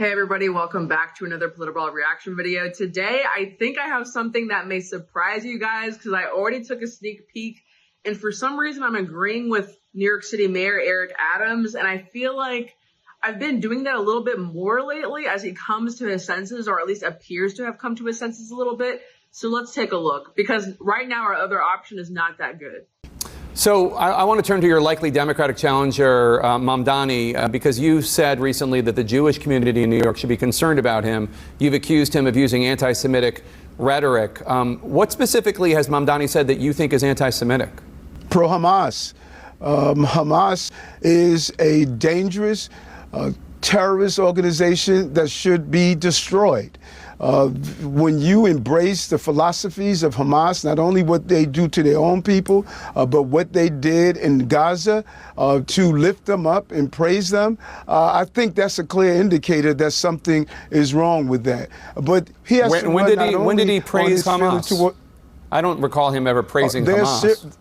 Hey everybody, welcome back to another Political reaction video. Today, I think I have something that may surprise you guys because I already took a sneak peek, and for some reason I'm agreeing with New York City Mayor Eric Adams, and I feel like I've been doing that a little bit more lately as he comes to his senses, or at least appears to have come to his senses a little bit. So let's take a look, because right now our other option is not that good. So I want to turn to your likely Democratic challenger, Mamdani, because you said recently that the Jewish community in New York should be concerned about him. You've accused him of using anti-Semitic rhetoric. What specifically has Mamdani said that you think is anti-Semitic? Pro-Hamas. Hamas is a dangerous terrorist organization that should be destroyed. When you embrace the philosophies of Hamas, not only what they do to their own people, but what they did in Gaza to lift them up and praise them, I think that's a clear indicator that something is wrong with that. But he has to when did he praise Hamas? I don't recall him ever praising Hamas.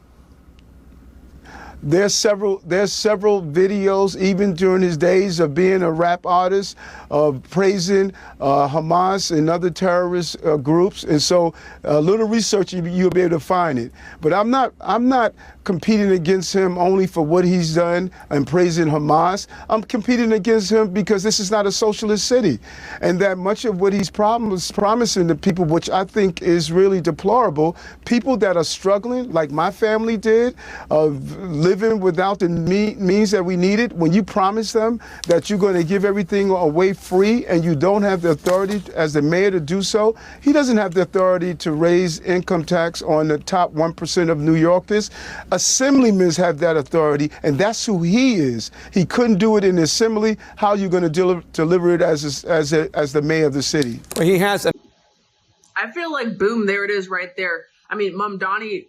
There's several videos, even during his days of being a rap artist, of praising Hamas and other terrorist groups. And so a little research, you'll be able to find it. But I'm not competing against him only for what he's done and praising Hamas. I'm competing against him because this is not a socialist city, and that much of what he's promising to people, which I think is really deplorable, people that are struggling, like my family did, living without the means that we needed. When you promise them that you're going to give everything away free and you don't have the authority as the mayor to do so, he doesn't have the authority to raise income tax on the top 1% of New Yorkers. Assemblymen have that authority, and that's who he is. He couldn't do it in the assembly. How are you going to deliver it as the mayor of the city? Well, he has. I feel like, boom, there it is right there. I mean, Mamdani,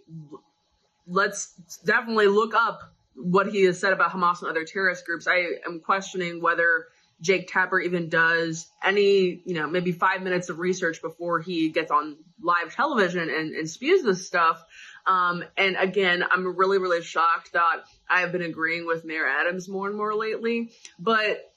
let's definitely look up what he has said about Hamas and other terrorist groups. I am questioning whether Jake Tapper even does any, maybe 5 minutes of research before he gets on live television and spews this stuff. And again, I'm really, really shocked that I have been agreeing with Mayor Adams more and more lately, but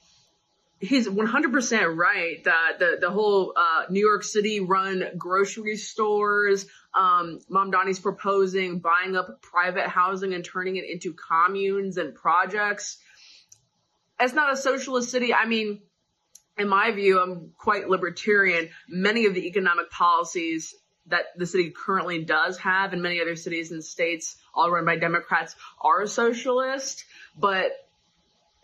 he's 100% right that the whole New York City run grocery stores, Mamdani's proposing buying up private housing and turning it into communes and projects. It's not a socialist city. I mean, in my view, I'm quite libertarian. Many of the economic policies that the city currently does have, and many other cities and states all run by Democrats, are socialist, but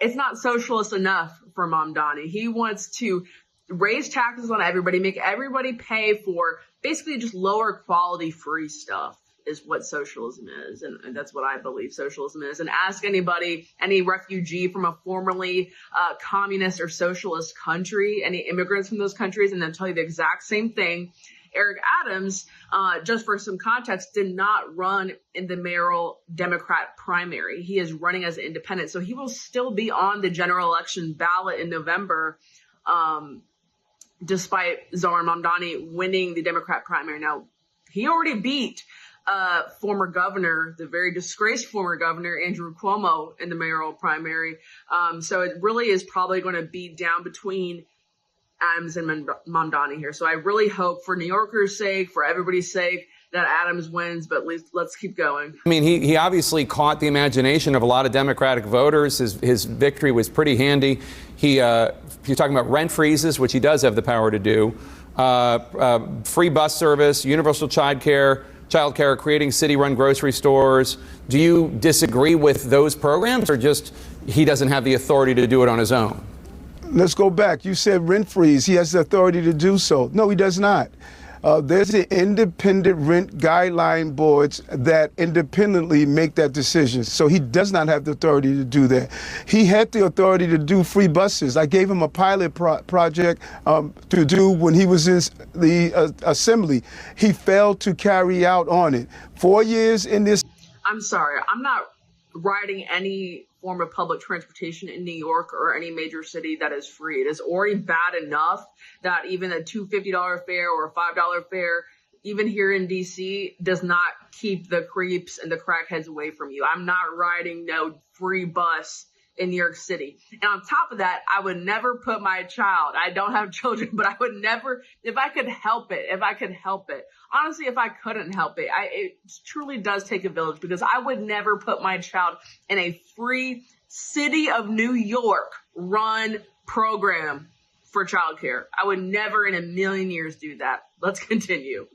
it's not socialist enough for Mamdani. He wants to raise taxes on everybody, make everybody pay for basically just lower quality free stuff is what socialism is. And that's what I believe socialism is. And ask anybody, any refugee from a formerly communist or socialist country, any immigrants from those countries, and they'll tell you the exact same thing. Eric Adams, just for some context, did not run in the mayoral Democrat primary. He is running as an independent, so he will still be on the general election ballot in November, despite Zohran Mamdani winning the Democrat primary. Now, he already beat former governor, the very disgraced former governor, Andrew Cuomo, in the mayoral primary. So it really is probably going to be down between Adams and Mamdani here. So I really hope, for New Yorkers' sake, for everybody's sake, that Adams wins, but at least let's keep going. I mean, he obviously caught the imagination of a lot of Democratic voters. His victory was pretty handy. You're talking about rent freezes, which he does have the power to do, free bus service, universal child care, creating city-run grocery stores. Do you disagree with those programs, or just he doesn't have the authority to do it on his own? Let's go back. You said rent freeze. He has the authority to do so. No, he does not. There's the independent rent guideline boards that independently make that decision. So he does not have the authority to do that. He had the authority to do free buses. I gave him a pilot project to do when he was in the assembly. He failed to carry out on it. 4 years in this. I'm sorry. I'm not riding any form of public transportation in New York or any major city that is free. It is already bad enough that even a $2.50 fare or a $5 fare, even here in DC, does not keep the creeps and the crackheads away from you. I'm not riding no free bus in New York City. And on top of that, I would never put my child, I don't have children, but I would never, if I could help it, honestly, if I couldn't help it, it truly does take a village, because I would never put my child in a free city of New York run program for childcare. I would never in a million years do that. Let's continue.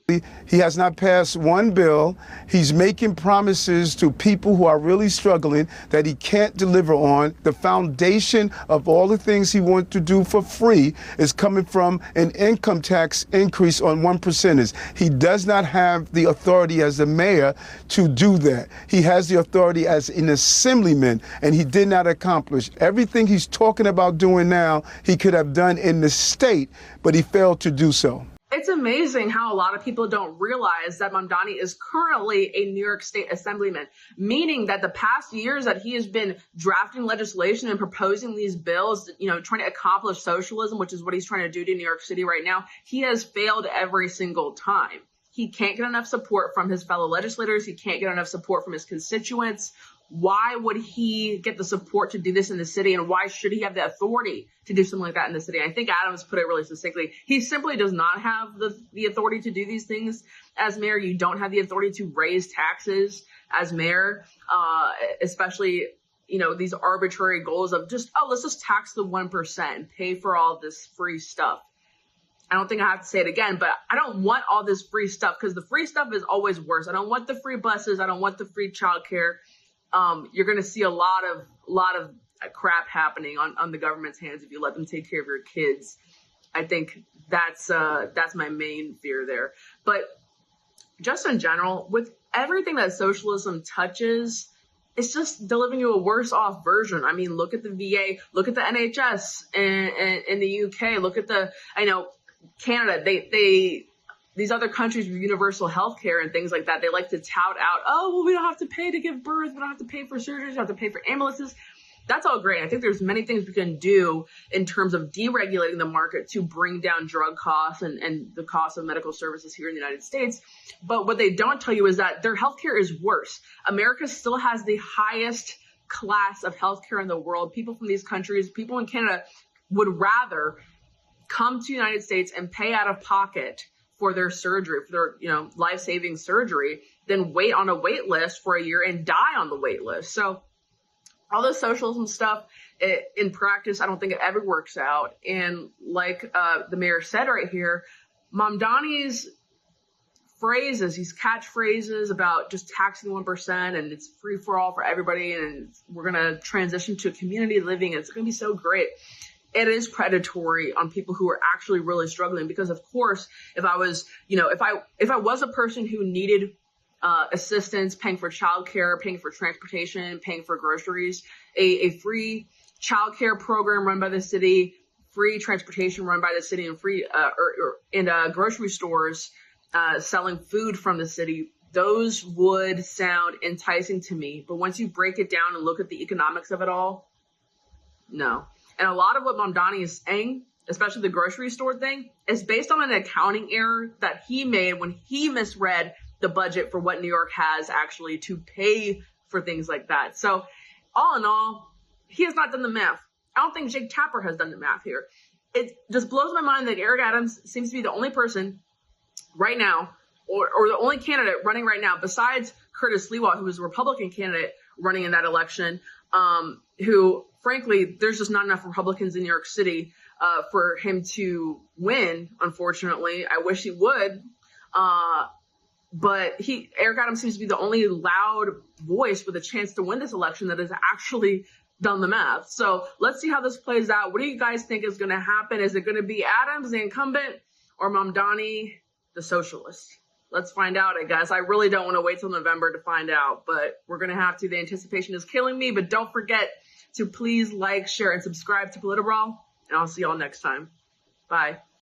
He has not passed one bill. He's making promises to people who are really struggling that he can't deliver on. The foundation of all the things he wants to do for free is coming from an income tax increase on 1%. He does not have the authority as the mayor to do that. He has the authority as an assemblyman, and he did not accomplish everything he's talking about doing now. He could have done in the state, but he failed to do so. It's amazing how a lot of people don't realize that Mamdani is currently a New York State Assemblyman, meaning that the past years that he has been drafting legislation and proposing these bills, trying to accomplish socialism, which is what he's trying to do to New York City right now, he has failed every single time. He can't get enough support from his fellow legislators. He can't get enough support from his constituents. Why would he get the support to do this in the city, and why should he have the authority to do something like that in the city? I think Adams put it really succinctly. He simply does not have the authority to do these things as mayor. You don't have the authority to raise taxes as mayor, especially, these arbitrary goals of let's just tax the 1% and pay for all this free stuff. I don't think I have to say it again, but I don't want all this free stuff, because the free stuff is always worse. I don't want the free buses. I don't want the free childcare. You're going to see a lot of crap happening on the government's hands if you let them take care of your kids. I think that's my main fear there. But just in general, with everything that socialism touches, it's just delivering you a worse off version. I mean, look at the VA, look at the NHS in the UK, look at Canada. These other countries with universal health care and things like that, they like to tout out, we don't have to pay to give birth. We don't have to pay for surgeries. We don't have to pay for ambulances. That's all great. I think there's many things we can do in terms of deregulating the market to bring down drug costs and the cost of medical services here in the United States. But what they don't tell you is that their healthcare is worse. America still has the highest class of healthcare in the world. People from these countries, people in Canada, would rather come to the United States and pay out of pocket for their surgery, for their, life-saving surgery, than wait on a wait list for a year and die on the wait list. So all this socialism stuff, in practice, I don't think it ever works out. And like the mayor said right here, Mamdani's phrases, these catchphrases about just taxing 1% and it's free for all for everybody, and we're going to transition to community living, and it's going to be so great. It is predatory on people who are actually really struggling, because of course, if I was, if I was a person who needed assistance, paying for childcare, paying for transportation, paying for groceries, a free childcare program run by the city, free transportation run by the city, and free grocery stores selling food from the city, those would sound enticing to me. But once you break it down and look at the economics of it all, no. And a lot of what Mamdani is saying, especially the grocery store thing, is based on an accounting error that he made when he misread the budget for what New York has actually to pay for things like that. So all in all, he has not done the math. I don't think Jake Tapper has done the math here. It just blows my mind that Eric Adams seems to be the only person right now, or the only candidate running right now, besides Curtis Lewa, who was a Republican candidate running in that election, who, frankly, there's just not enough Republicans in New York City for him to win, unfortunately. I wish he would. But Eric Adams seems to be the only loud voice with a chance to win this election that has actually done the math. So let's see how this plays out. What do you guys think is going to happen? Is it going to be Adams, the incumbent, or Mamdani, the socialist? Let's find out, I guess. I really don't want to wait till November to find out, but we're going to have to. The anticipation is killing me, but don't forget to please like, share, and subscribe to Politibrawl, and I'll see y'all next time. Bye.